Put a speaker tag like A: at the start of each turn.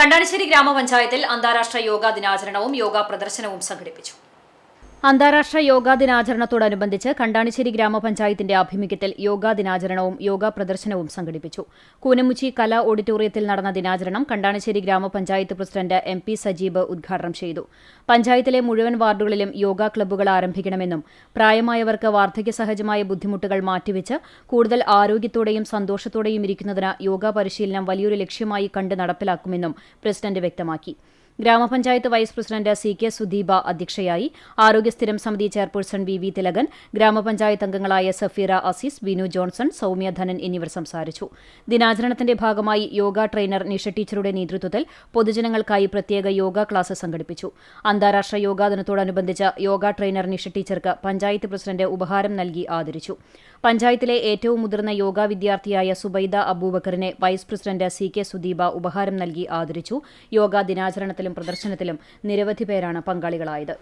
A: കണ്ടാണിശ്ശേരി ഗ്രാമപഞ്ചായത്തിൽ അന്താരാഷ്ട്ര യോഗാ ദിനാചരണവും യോഗാ പ്രദർശനവും സംഘടിപ്പിച്ചു.
B: അന്താരാഷ്ട്ര യോഗാ ദിനാചരണത്തോടനുബന്ധിച്ച് കണ്ടാണിശ്ശേരി ഗ്രാമപഞ്ചായത്തിന്റെ ആഭിമുഖ്യത്തിൽ യോഗാ ദിനാചരണവും യോഗാ പ്രദർശനവും സംഘടിപ്പിച്ചു. കൂനമുച്ചി കലാ ഓഡിറ്റോറിയത്തിൽ നടന്ന ദിനാചരണം കണ്ടാണിശ്ശേരി ഗ്രാമപഞ്ചായത്ത് പ്രസിഡന്റ് എം പി സജീബ് ഉദ്ഘാടനം ചെയ്തു. പഞ്ചായത്തിലെ മുഴുവൻ വാർഡുകളിലും യോഗാ ക്ലബ്ബുകൾ ആരംഭിക്കണമെന്നും പ്രായമായവർക്ക് വാർദ്ധക്യസഹജമായ ബുദ്ധിമുട്ടുകൾ മാറ്റിവെച്ച് കൂടുതൽ ആരോഗ്യത്തോടെയും സന്തോഷത്തോടെയും ഇരിക്കുന്നതിന് യോഗാ പരിശീലനം വലിയൊരു ലക്ഷ്യമായി കണ്ട് നടപ്പിലാക്കുമെന്നും പ്രസിഡന്റ് വ്യക്തമാക്കി. ഗ്രാമപഞ്ചായത്ത് vice president C K Sudeepa അധ്യക്ഷയായി. ആരോഗ്യ സ്ഥിരം സമിതി ചെയർപേഴ്സൺ വി തിലകൻ, ഗ്രാമപഞ്ചായത്ത് അംഗങ്ങളായ സഫീറ അസീസ്, ബിനു ജോൺസൺ, സൌമ്യ ധനൻ എന്നിവർ സംസാരിച്ചു. ദിനാചരണത്തിന്റെ ഭാഗമായി യോഗ ട്രെയിനർ നിഷ ടീച്ചറുടെ നേതൃത്വത്തിൽ പൊതുജനങ്ങൾക്കായി പ്രത്യേക യോഗ ക്ലാസ് സംഘടിപ്പിച്ചു. അന്താരാഷ്ട്ര യോഗാ ദിനത്തോടനുബന്ധിച്ച് യോഗ ട്രെയിനർ നിഷ ടീച്ചർക്ക് പഞ്ചായത്ത് പ്രസിഡന്റ് ഉപഹാരം നൽകി ആദരിച്ചു. പഞ്ചായത്തിലെ ഏറ്റവും മുതിർന്ന യോഗാ വിദ്യാർത്ഥിയായ സുബൈദ അബൂബക്കറിനെ vice president C K Sudeepa ഉപഹാരം നൽകി ആദരിച്ചു. യോഗാ ദിനാചരണത്തിലും പ്രദർശനത്തിലും നിരവധി പേരാണ് പങ്കാളികളായത്.